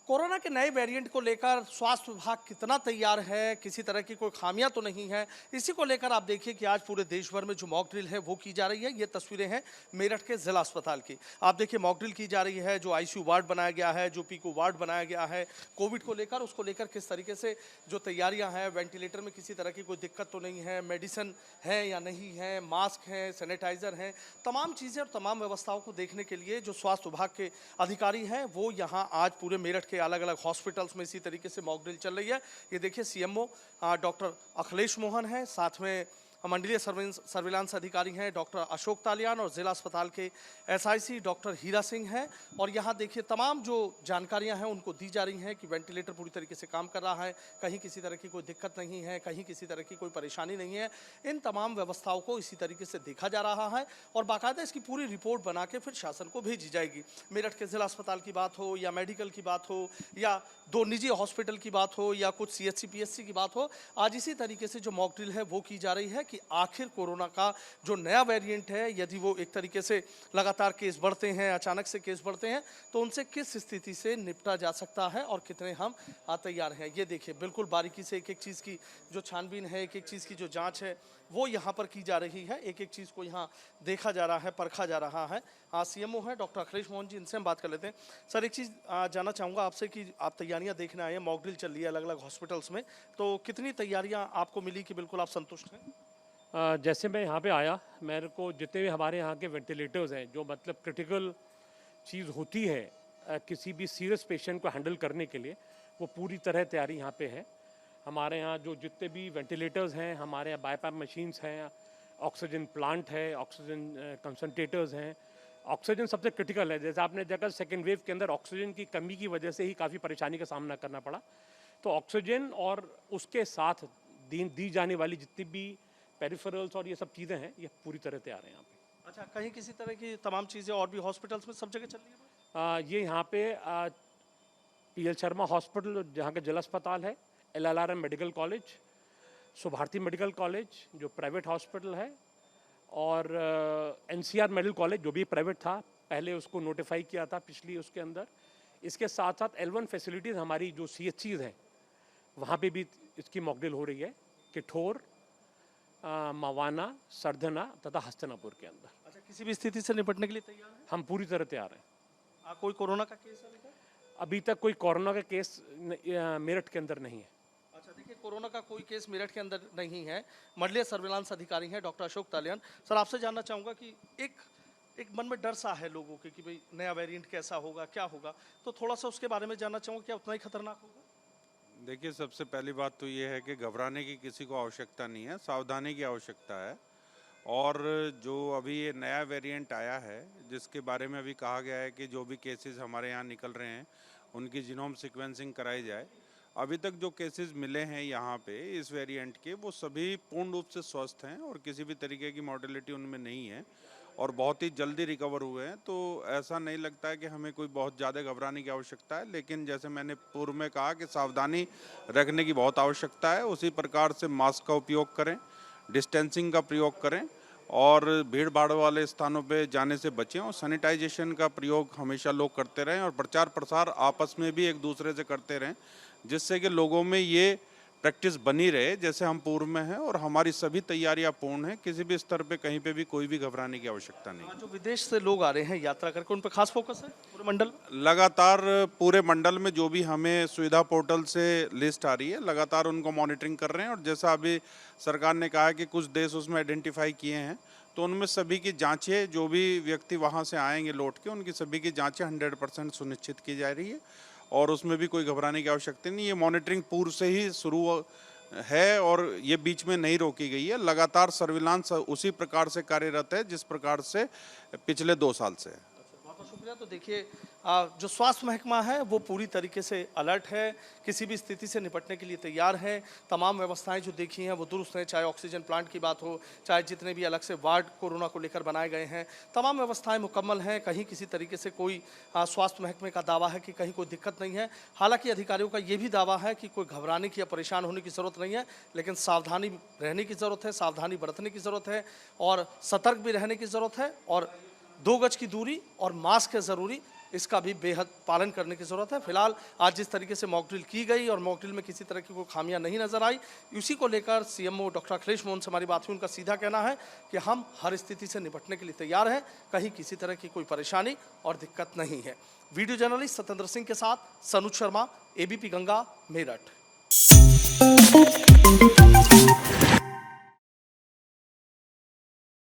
Corona के नए variant को लेकर स्वास्थ्य विभाग कितना तैयार है, किसी तरह की कोई खामियां तो नहीं है। इसी को लेकर आप देखिए कि आज पूरे देश भर में जो मॉक ड्रिल है वो की जा रही है। ये तस्वीरें हैं मेरठ के जिला अस्पताल की। आप देखिए मॉक ड्रिल की जा रही है, जो आईसीयू वार्ड बनाया गया है, जो पीकू वार्ड बनाया गया है कोविड को लेकर, उसको लेकर किस तरीके से जो तैयारियां हैं, वेंटिलेटर में किसी तरह की कोई दिक्कत तो नहीं है, मेडिसिन है या नहीं है, मास्क है, सैनिटाइजर है, तमाम चीज़ें और तमाम व्यवस्थाओं को देखने के लिए जो स्वास्थ्य विभाग के अधिकारी हैं वो यहाँ आज पूरे मेरठ के अलग अलग हॉस्पिटल्स में इसी तरीके से मॉक ड्रिल चल रही है। ये देखिए सीएमओ डॉक्टर अखिलेश मोहन है, साथ में मंडलीय सर्विलांस अधिकारी हैं डॉक्टर अशोक तालियान और जिला अस्पताल के एसआईसी डॉक्टर हीरा सिंह हैं। और यहाँ देखिए तमाम जो जानकारियां हैं उनको दी जा रही हैं कि वेंटिलेटर पूरी तरीके से काम कर रहा है, कहीं किसी तरह की कोई दिक्कत नहीं है, कहीं किसी तरह की कोई परेशानी नहीं है। इन तमाम व्यवस्थाओं को इसी तरीके से देखा जा रहा है और बाकायदा इसकी पूरी रिपोर्ट बना के फिर शासन को भेजी जाएगी। मेरठ के जिला अस्पताल की बात हो या मेडिकल की बात हो या दो निजी हॉस्पिटल की बात हो या कुछ सीएचसी पीएचसी की बात हो, आज इसी तरीके से जो मॉक ड्रिल है वो की जा रही है कि आखिर कोरोना का जो नया वेरिएंट है, यदि वो एक तरीके से लगातार केस बढ़ते हैं, अचानक से केस बढ़ते हैं, तो उनसे किस स्थिति से निपटा जा सकता है और कितने हम तैयार हैं। ये देखिए बिल्कुल बारीकी से एक एक चीज़ की जो छानबीन है, एक एक चीज़ की जो जांच है वो यहाँ पर की जा रही है। एक एक चीज़ को यहाँ देखा जा रहा है, परखा जा रहा है। सीएमओ है डॉक्टर अखिलेश मोहन जी, इनसे हम बात कर लेते हैं। सर, एक चीज़ जानना चाहूँगा आपसे कि आप तैयारियाँ देखने आए हैं, मॉक ड्रिल चल रही है अलग अलग हॉस्पिटल्स में, तो कितनी तैयारियाँ आपको मिली कि बिल्कुल आप संतुष्ट हैं? जैसे मैं यहाँ पे आया, मेरे को जितने भी हमारे यहाँ के वेंटिलेटर्स हैं, जो मतलब क्रिटिकल चीज़ होती है किसी भी सीरियस पेशेंट को हैंडल करने के लिए, वो पूरी तरह तैयारी यहाँ पे है। हमारे यहाँ जो जितने भी वेंटिलेटर्स हैं, हमारे यहाँ बाईपैप मशीन्स हैं, ऑक्सीजन प्लांट है, ऑक्सीजन कंसनट्रेटर्स हैं। ऑक्सीजन सबसे क्रिटिकल है। जैसे आपने देखा सेकेंड वेव के अंदर ऑक्सीजन की कमी की वजह से ही काफ़ी परेशानी का सामना करना पड़ा। तो ऑक्सीजन और उसके साथ दी जाने वाली जितनी भी पेरिफेरल्स और ये सब चीज़ें हैं, ये पूरी तरह तैयार हैं यहाँ पे। अच्छा, कहीं किसी तरह की तमाम चीज़ें और भी हॉस्पिटल्स में सब जगह चल रही है? ये यहाँ पे पीएल शर्मा हॉस्पिटल जहाँ का जिला अस्पताल है, LLRM medical college, Subharti medical college जो प्राइवेट हॉस्पिटल है, और एनसीआर मेडिकल कॉलेज जो भी प्राइवेट था, पहले उसको नोटिफाई किया था पिछली उसके अंदर। इसके साथ साथ L1 फैसिलिटीज़ हमारी जो CHCs हैं वहाँ पे भी इसकी मॉकड्रिल हो रही है, किठौर, मवाना, सरधना तथा हस्तिनापुर के अंदर। अच्छा, किसी भी स्थिति से निपटने के लिए तैयार है? हम पूरी तरह तैयार हैं। कोई कोरोना का केस है अभी तक? अभी तक कोई कोरोना का केस मेरठ के अंदर नहीं है। अच्छा, देखिए कोरोना का कोई केस मेरठ के अंदर नहीं है। मंडलीय सर्विलांस अधिकारी हैं डॉक्टर अशोक तालियान। सर, आपसे जानना चाहूँगा कि एक मन में डर सा है लोगों के कि भाई नया वेरिएंट कैसा होगा, क्या होगा, तो थोड़ा सा उसके बारे में जानना चाहूँगा, क्या उतना ही खतरनाक होगा? देखिए, सबसे पहली बात तो ये है कि घबराने की किसी को आवश्यकता नहीं है, सावधानी की आवश्यकता है। और जो अभी ये नया वेरिएंट आया है, जिसके बारे में अभी कहा गया है कि जो भी केसेस हमारे यहाँ निकल रहे हैं उनकी जीनोम सीक्वेंसिंग कराई जाए। अभी तक जो केसेस मिले हैं यहाँ पे इस वेरिएंट के, वो सभी पूर्ण रूप से स्वस्थ हैं और किसी भी तरीके की मॉर्टेलिटी उनमें नहीं है और बहुत ही जल्दी रिकवर हुए हैं। तो ऐसा नहीं लगता है कि हमें कोई बहुत ज़्यादा घबराने की आवश्यकता है। लेकिन जैसे मैंने पूर्व में कहा कि सावधानी रखने की बहुत आवश्यकता है। उसी प्रकार से मास्क का उपयोग करें, डिस्टेंसिंग का प्रयोग करें और भीड़ भाड़ वाले स्थानों पे जाने से बचें और सैनिटाइजेशन का प्रयोग हमेशा लोग करते रहें और प्रचार प्रसार आपस में भी एक दूसरे से करते रहें, जिससे कि लोगों में ये प्रैक्टिस बनी रहे जैसे हम पूर्व में हैं। और हमारी सभी तैयारियां पूर्ण हैं, किसी भी स्तर पे कहीं पे भी कोई भी घबराने की आवश्यकता नहीं। जो विदेश से लोग आ रहे हैं यात्रा करके, उन पर खास फोकस है पूरे मंडल? लगातार पूरे मंडल में जो भी हमें सुविधा पोर्टल से लिस्ट आ रही है, लगातार उनको मॉनिटरिंग कर रहे हैं। और जैसा अभी सरकार ने कहा है कि कुछ देश उसमें आइडेंटिफाई किए हैं, तो उनमें सभी की जांचें, जो भी व्यक्ति वहाँ से आएंगे लौट के, उनकी सभी की जांचें 100% सुनिश्चित की जा रही है और उसमें भी कोई घबराने की आवश्यकता नहीं। ये मॉनिटरिंग पूर्व से ही शुरू है और ये बीच में नहीं रोकी गई है। लगातार सर्विलांस उसी प्रकार से कार्यरत है जिस प्रकार से पिछले 2 साल से है। बहुत बहुत शुक्रिया। तो देखिए जो स्वास्थ्य महकमा है वो पूरी तरीके से अलर्ट है, किसी भी स्थिति से निपटने के लिए तैयार है। तमाम व्यवस्थाएं जो देखी हैं वो दुरुस्त हैं, चाहे ऑक्सीजन प्लांट की बात हो, चाहे जितने भी अलग से वार्ड कोरोना को लेकर बनाए गए हैं, तमाम व्यवस्थाएं मुकम्मल हैं। कहीं किसी तरीके से कोई स्वास्थ्य महकमे का दावा है कि कहीं कोई दिक्कत नहीं है। हालांकि अधिकारियों का ये भी दावा है कि कोई घबराने की या परेशान होने की ज़रूरत नहीं है, लेकिन सावधानी रहने की ज़रूरत है, सावधानी बरतने की ज़रूरत है और सतर्क भी रहने की ज़रूरत है और 2 गज की दूरी और मास्क है ज़रूरी। इसका भी बेहद पालन करने की ज़रूरत है। फिलहाल आज जिस तरीके से मॉक ड्रिल की गई और मॉक ड्रिल में किसी तरह की कोई खामियां नहीं नजर आई, उसी को लेकर सीएमओ डॉक्टर अखिलेश मोहन से हमारी बात हुई। उनका सीधा कहना है कि हम हर स्थिति से निपटने के लिए तैयार हैं, कहीं किसी तरह की कोई परेशानी और दिक्कत नहीं है। वीडियो जर्नलिस्ट सत्येंद्र सिंह के साथ सनुज शर्मा, एबीपी गंगा, मेरठ।